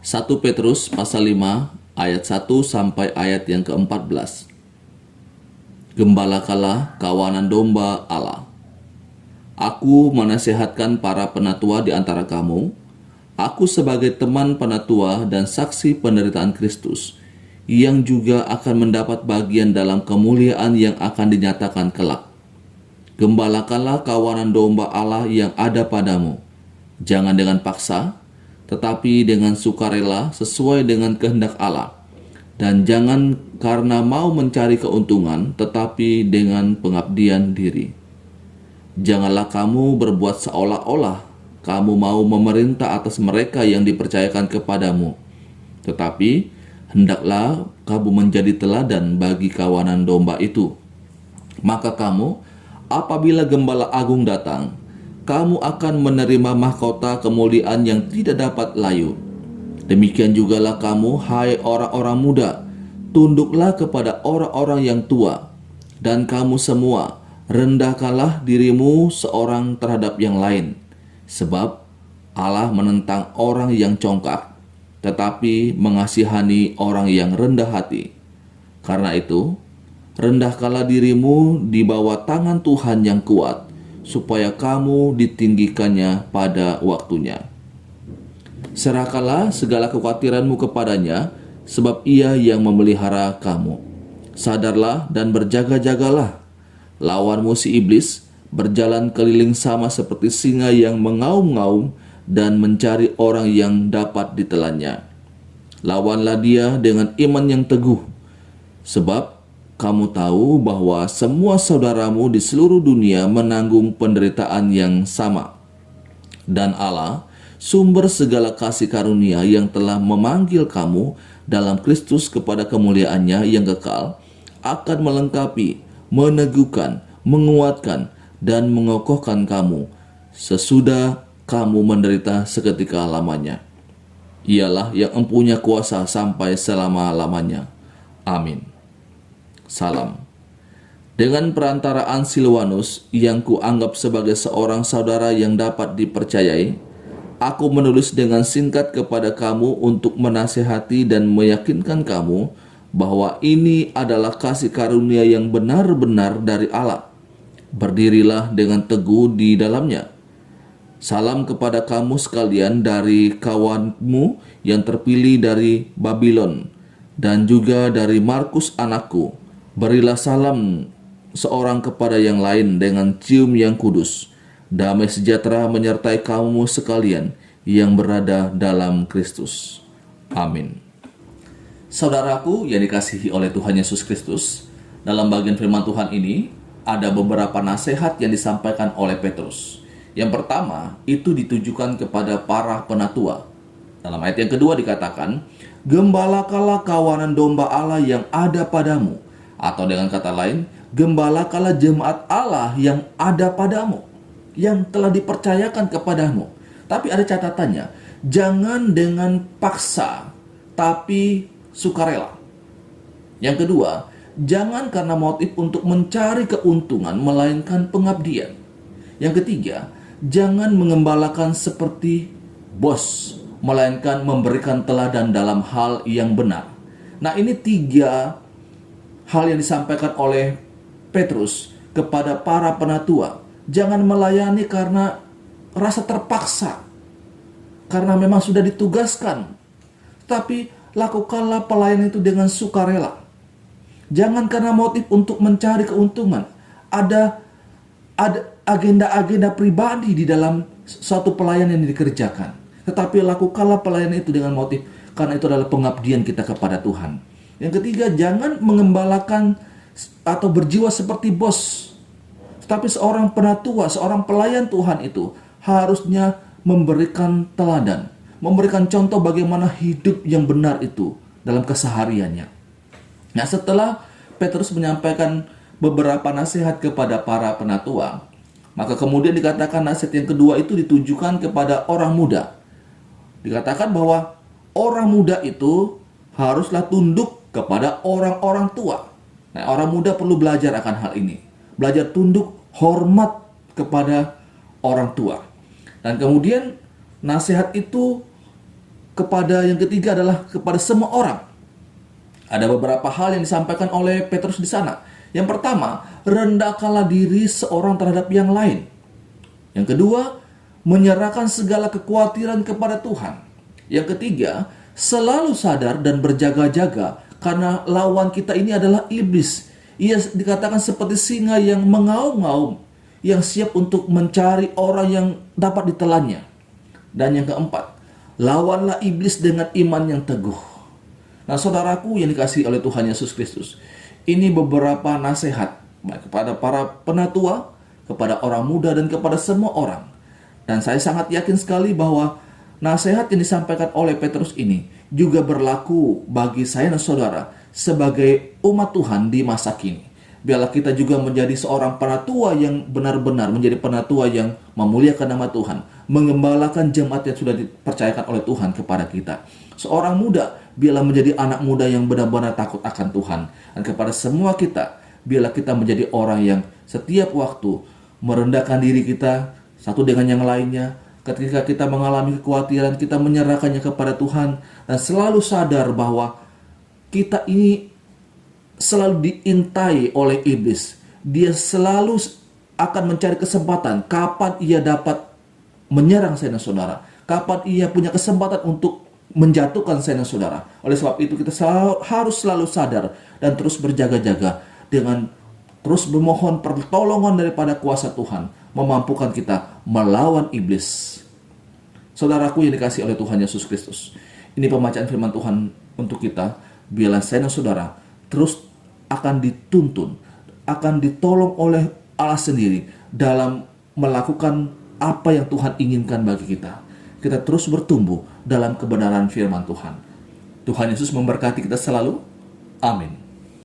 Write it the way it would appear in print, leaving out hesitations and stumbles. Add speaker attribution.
Speaker 1: 1 Petrus pasal 5 ayat 1 sampai ayat yang ke-14. Gembalakanlah kawanan domba Allah. Aku menasihatkan para penatua di antara kamu. Aku sebagai teman penatua dan saksi penderitaan Kristus, yang juga akan mendapat bagian dalam kemuliaan yang akan dinyatakan kelak. Gembalakanlah kawanan domba Allah yang ada padamu. Jangan dengan paksa, tetapi dengan sukarela sesuai dengan kehendak Allah. Dan jangan karena mau mencari keuntungan, tetapi dengan pengabdian diri. Janganlah kamu berbuat seolah-olah kamu mau memerintah atas mereka yang dipercayakan kepadamu. Tetapi hendaklah kamu menjadi teladan bagi kawanan domba itu. Maka kamu, apabila Gembala Agung datang, kamu akan menerima mahkota kemuliaan yang tidak dapat layu. Demikian jugalah kamu, hai orang-orang muda, tunduklah kepada orang-orang yang tua. Dan kamu semua, rendahkanlah dirimu seorang terhadap yang lain. Sebab Allah menentang orang yang congkak, tetapi mengasihani orang yang rendah hati. Karena itu, rendahkanlah dirimu di bawah tangan Tuhan yang kuat, supaya kamu ditinggikannya pada waktunya. Serahkanlah segala kekhawatiranmu kepadanya, sebab Ia yang memelihara kamu. Sadarlah dan berjaga-jagalah. Lawanmu si iblis berjalan keliling sama seperti singa yang mengaum-ngaum dan mencari orang yang dapat ditelannya. Lawanlah dia dengan iman yang teguh, sebab kamu tahu bahwa semua saudaramu di seluruh dunia menanggung penderitaan yang sama. Dan Allah, sumber segala kasih karunia yang telah memanggil kamu dalam Kristus kepada kemuliaan-Nya yang kekal, akan melengkapi, meneguhkan, menguatkan, dan mengokohkan kamu sesudah kamu menderita seketika lamanya. Ialah yang empunya kuasa sampai selama-lamanya. Amin. Salam. Dengan perantaraan Silwanus yang kuanggap sebagai seorang saudara yang dapat dipercayai, aku menulis dengan singkat kepada kamu untuk menasihati dan meyakinkan kamu bahwa ini adalah kasih karunia yang benar-benar dari Allah. Berdirilah dengan teguh di dalamnya. Salam kepada kamu sekalian dari kawanmu yang terpilih dari Babylon, dan juga dari Markus anakku. Berilah salam seorang kepada yang lain dengan cium yang kudus. Damai sejahtera menyertai kamu sekalian yang berada dalam Kristus. Amin. Saudaraku yang dikasihi oleh Tuhan Yesus Kristus, dalam bagian firman Tuhan ini ada beberapa nasihat yang disampaikan oleh Petrus. Yang pertama, itu ditujukan kepada para penatua. Dalam ayat yang kedua dikatakan, gembalakanlah kawanan domba Allah yang ada padamu. Atau dengan kata lain, gembalakanlah jemaat Allah yang ada padamu, yang telah dipercayakan kepadamu. Tapi ada catatannya, jangan dengan paksa, tapi sukarela. Yang kedua, jangan karena motif untuk mencari keuntungan, melainkan pengabdian. Yang ketiga, jangan mengembalakan seperti bos, melainkan memberikan teladan dalam hal yang benar. Nah, ini tiga hal yang disampaikan oleh Petrus kepada para penatua. Jangan melayani karena rasa terpaksa, karena memang sudah ditugaskan. Tapi lakukanlah pelayanan itu dengan sukarela. Jangan karena motif untuk mencari keuntungan. Ada agenda-agenda pribadi di dalam suatu pelayanan yang dikerjakan. Tetapi lakukanlah pelayanan itu dengan motif, karena itu adalah pengabdian kita kepada Tuhan. Yang ketiga, jangan mengembalakan atau berjiwa seperti bos. Tetapi seorang penatua, seorang pelayan Tuhan itu harusnya memberikan teladan, memberikan contoh bagaimana hidup yang benar itu dalam kesehariannya. Nah, setelah Petrus menyampaikan beberapa nasihat kepada para penatua, maka kemudian dikatakan nasihat yang kedua itu ditujukan kepada orang muda. Dikatakan bahwa orang muda itu haruslah tunduk kepada orang-orang tua. Nah, orang muda perlu belajar akan hal ini. Belajar tunduk, hormat kepada orang tua. Dan kemudian nasihat itu kepada yang ketiga adalah kepada semua orang. Ada beberapa hal yang disampaikan oleh Petrus di sana. Yang pertama, rendahkanlah diri seorang terhadap yang lain. Yang kedua, menyerahkan segala kekhawatiran kepada Tuhan. Yang ketiga, selalu sadar dan berjaga-jaga karena lawan kita ini adalah iblis. Ia dikatakan seperti singa yang mengaum-ngaum, yang siap untuk mencari orang yang dapat ditelannya. Dan yang keempat, lawanlah iblis dengan iman yang teguh. Nah, saudaraku yang dikasihi oleh Tuhan Yesus Kristus, ini beberapa nasihat baik kepada para penatua, kepada orang muda, dan kepada semua orang. Dan saya sangat yakin sekali bahwa nasihat yang disampaikan oleh Petrus ini juga berlaku bagi saya dan saudara sebagai umat Tuhan di masa kini. Biarlah kita juga menjadi seorang penatua yang benar-benar menjadi penatua yang memuliakan nama Tuhan, mengembalakan jemaat yang sudah dipercayakan oleh Tuhan kepada kita. Seorang muda, biarlah menjadi anak muda yang benar-benar takut akan Tuhan. Dan kepada semua kita, biarlah kita menjadi orang yang setiap waktu merendahkan diri kita satu dengan yang lainnya. Ketika kita mengalami kekhawatiran, kita menyerahkannya kepada Tuhan dan selalu sadar bahwa kita ini selalu diintai oleh iblis. Dia selalu akan mencari kesempatan kapan ia dapat menyerang saya dan saudara, kapan ia punya kesempatan untuk menjatuhkan saya dan saudara. Oleh sebab itu kita harus selalu sadar dan terus berjaga-jaga dengan terus bermohon pertolongan daripada kuasa Tuhan, memampukan kita melawan iblis. Saudaraku yang dikasihi oleh Tuhan Yesus Kristus, ini pembacaan firman Tuhan untuk kita. Biarlah saya dan saudara terus akan dituntun, akan ditolong oleh Allah sendiri dalam melakukan apa yang Tuhan inginkan bagi kita. Kita terus bertumbuh dalam kebenaran firman Tuhan. Tuhan Yesus memberkati kita selalu. Amin.